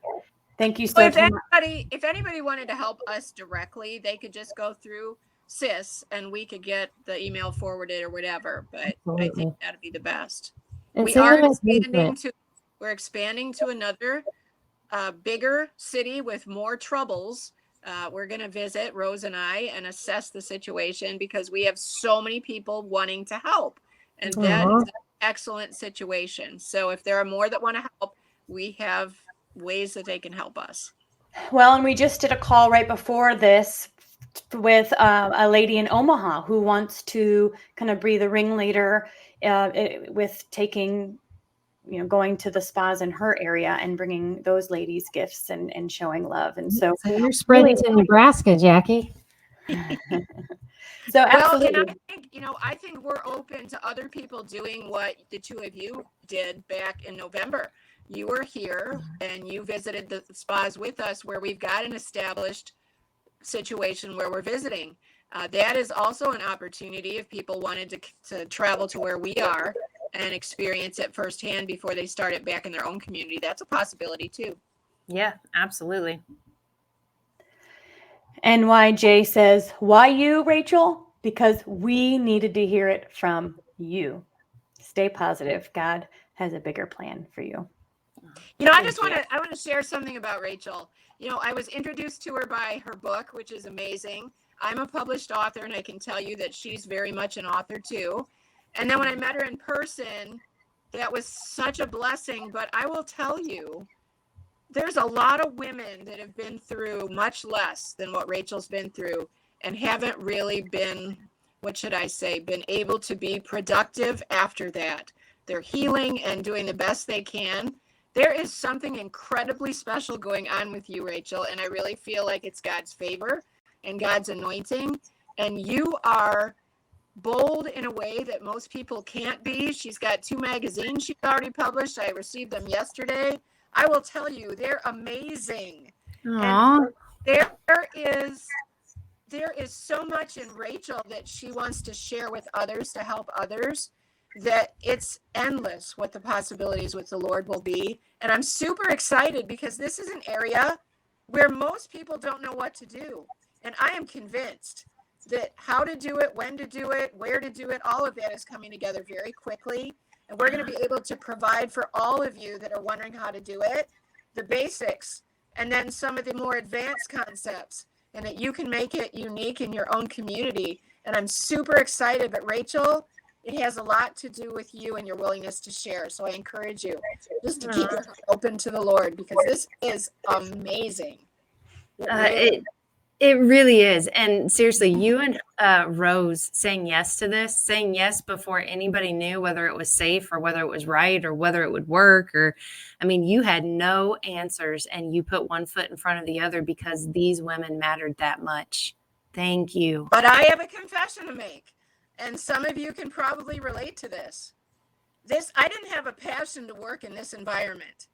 Thank you so much. If anybody wanted to help us directly, they could just go through SIS and we could get the email forwarded or whatever. But absolutely. I think that'd be the best. And we're expanding to another bigger city with more troubles. We're going to visit, Rose and I, and assess the situation because we have so many people wanting to help. And that is an excellent situation. So if there are more that want to help, we have ways that they can help us. Well, and we just did a call right before this with a lady in Omaha who wants to kind of be the ringleader with taking, going to the spas in her area and bringing those ladies gifts and showing love. And so you're spreading to Nebraska, Jackie. So absolutely. Well, I think we're open to other people doing what the two of you did back in November. You were here and you visited the spas with us where we've got an established situation where we're visiting. That is also an opportunity if people wanted to travel to where we are and experience it firsthand before they start it back in their own community. That's a possibility too. Yeah, absolutely. NYJ says, why you, Rachel? Because we needed to hear it from you. Stay positive. God has a bigger plan for you. I want to share something about Rachel. I was introduced to her by her book, which is amazing. I'm a published author and I can tell you that she's very much an author too. And then when I met her in person, that was such a blessing. But I will tell you, there's a lot of women that have been through much less than what Rachel's been through and haven't really been, been able to be productive after that. They're healing and doing the best they can. There is something incredibly special going on with you, Rachel, and I really feel like it's God's favor and God's anointing. And you are bold in a way that most people can't be. She's got 2 magazines she's already published. I received them yesterday. I will tell you, they're amazing. Aww. And there is so much in Rachel that she wants to share with others to help others that it's endless what the possibilities with the Lord will be. And I'm super excited because this is an area where most people don't know what to do. And I am convinced that how to do it, when to do it, where to do it, all of that is coming together very quickly. And we're going to be able to provide for all of you that are wondering how to do it, the basics, and then some of the more advanced concepts, and that you can make it unique in your own community. And I'm super excited. But Rachel, it has a lot to do with you and your willingness to share. So I encourage you just to keep it open to the Lord, because this is amazing. It really is. And seriously, you and Rose saying yes to this, saying yes before anybody knew whether it was safe or whether it was right or whether it would work, or, I mean, you had no answers and you put one foot in front of the other because these women mattered that much. Thank you. But I have a confession to make, and some of you can probably relate to this. I didn't have a passion to work in this environment.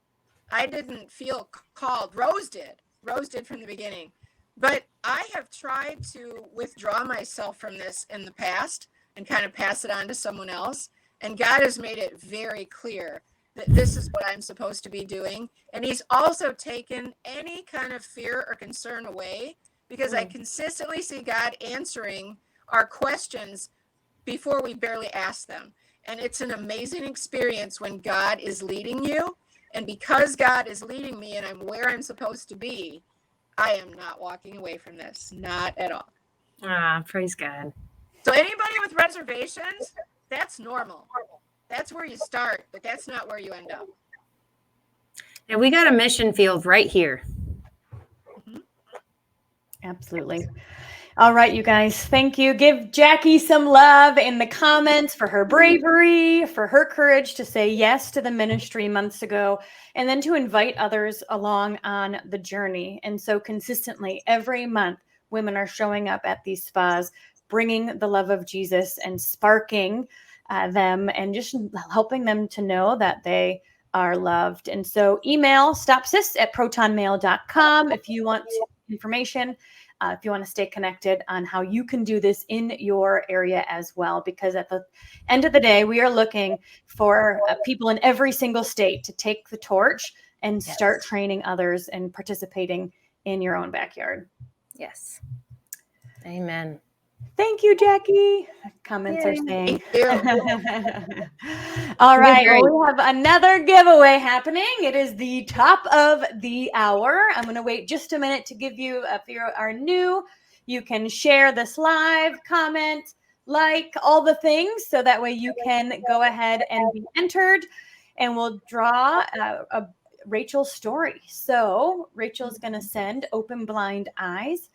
I didn't feel called. Rose did from the beginning. But I have tried to withdraw myself from this in the past and kind of pass it on to someone else. And God has made it very clear that this is what I'm supposed to be doing. And he's also taken any kind of fear or concern away, because I consistently see God answering our questions before we barely ask them. And it's an amazing experience when God is leading you. And because God is leading me and I'm where I'm supposed to be, I am not walking away from this. Not at all. Praise God. So anybody with reservations, that's normal. That's where you start, but that's not where you end up. And we got a mission field right here. Absolutely. All right, you guys, thank you. Give Jackie some love in the comments for her bravery, for her courage to say yes to the ministry months ago, and then to invite others along on the journey. And so consistently, every month, women are showing up at these spas, bringing the love of Jesus and sparking them and just helping them to know that they are loved. And so email stopsis@protonmail.com if you want information. If you want to stay connected on how you can do this in your area as well, because at the end of the day, we are looking for people in every single state to take the torch and start training others and participating in your own backyard. Yes. Amen. Thank you, Jackie. Comments are saying. Thank you. All right. Well, we have another giveaway happening. It is the top of the hour. I'm going to wait just a minute to give you, if you are new, you can share this live, comment, like, all the things, so that way you can go ahead and be entered, and we'll draw a Rachel's story. So Rachel's going to send Open Blind Eyes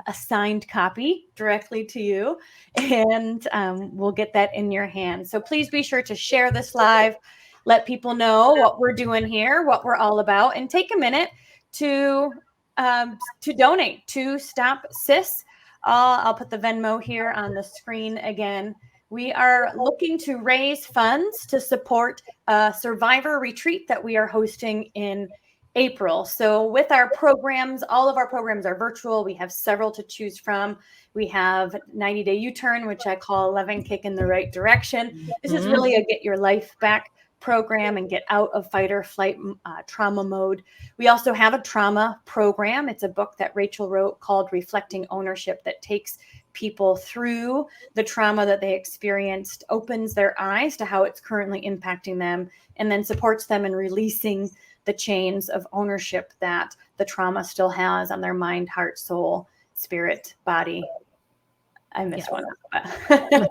a signed copy directly to you, and we'll get that in your hands. So please be sure to share this live, let people know what we're doing here, what we're all about, and take a minute to donate to Stop Sis. I'll put the Venmo here on the screen again. We are looking to raise funds to support a survivor retreat that we are hosting in April. So with our programs, all of our programs are virtual. We have several to choose from. We have 90-day U-turn, which I call 11 kick in the right direction. This is really a get your life back program and get out of fight or flight trauma mode. We also have a trauma program. It's a book that Rachel wrote called Reflecting Ownership, that takes people through the trauma that they experienced, opens their eyes to how it's currently impacting them, and then supports them in releasing the chains of ownership that the trauma still has on their mind, heart, soul, spirit, body. I missed one. And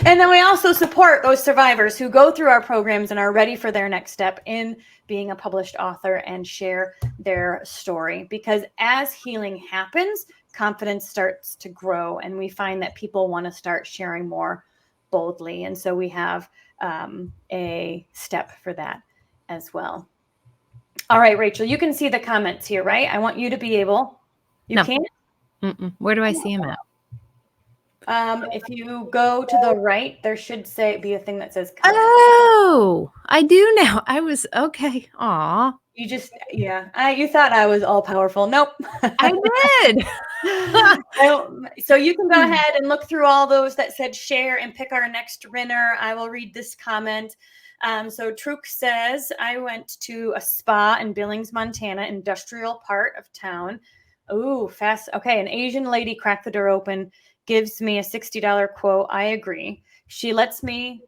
then we also support those survivors who go through our programs and are ready for their next step in being a published author and share their story. Because as healing happens, confidence starts to grow, and we find that people want to start sharing more boldly. And so we have a step for that as well. All right, Rachel, you can see the comments here, right? I want you to be able. You No. can't? Where do I see them at? If you go to the right, there should be a thing that says comment. Oh, I do now. I was okay. Aw. You just, you thought I was all powerful. Nope. I did. So you can go ahead and look through all those that said share and pick our next winner. I will read this comment. So Truk says, I went to a spa in Billings, Montana, industrial part of town. Ooh, fast. Okay. An Asian lady cracked the door open, gives me a $60 quote. I agree. She lets me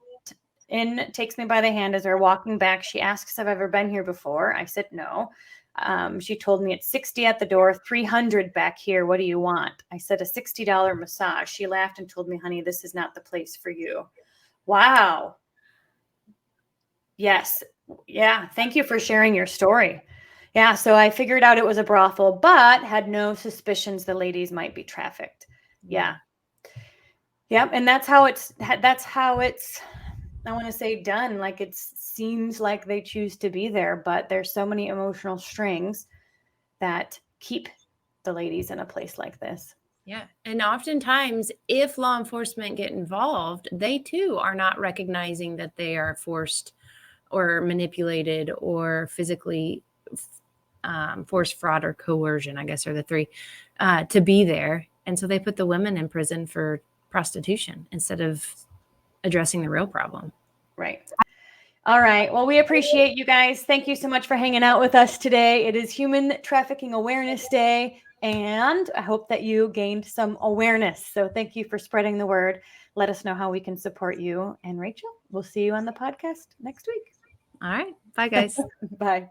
in, takes me by the hand as we're walking back. She asks if I've ever been here before. I said no. She told me it's 60 at the door, 300 back here. What do you want? I said a $60 massage. She laughed and told me, honey, this is not the place for you. Wow. Yes. Yeah. Thank you for sharing your story. Yeah. So I figured out it was a brothel, but had no suspicions the ladies might be trafficked. Yeah. Yep. And that's how it's, I want to say done. Like it seems like they choose to be there, but there's so many emotional strings that keep the ladies in a place like this. Yeah. And oftentimes, if law enforcement get involved, they too are not recognizing that they are forced or manipulated or physically forced, fraud, or coercion, I guess are the three, to be there. And so they put the women in prison for prostitution instead of addressing the real problem. Right. All right. Well, we appreciate you guys. Thank you so much for hanging out with us today. It is Human Trafficking Awareness Day, and I hope that you gained some awareness. So thank you for spreading the word. Let us know how we can support you. And Rachel, we'll see you on the podcast next week. All right. Bye, guys. Bye.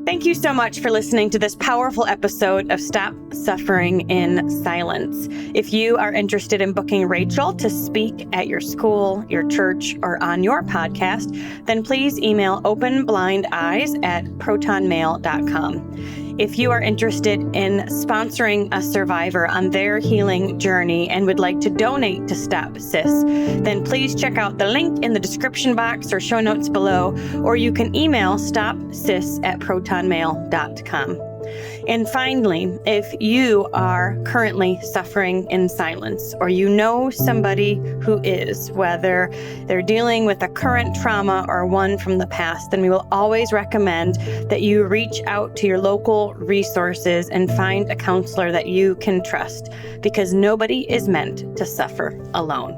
Thank you so much for listening to this powerful episode of Stop Suffering in Silence. If you are interested in booking Rachel to speak at your school, your church, or on your podcast, then please email openblindeyes@protonmail.com. If you are interested in sponsoring a survivor on their healing journey and would like to donate to Stop Sis, then please check out the link in the description box or show notes below, or you can email stopsis@protonmail.com. And finally, if you are currently suffering in silence, or you know somebody who is, whether they're dealing with a current trauma or one from the past, then we will always recommend that you reach out to your local resources and find a counselor that you can trust, because nobody is meant to suffer alone.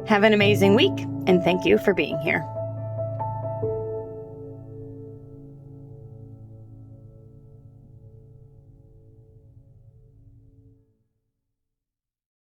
Have an amazing week, and thank you for being here.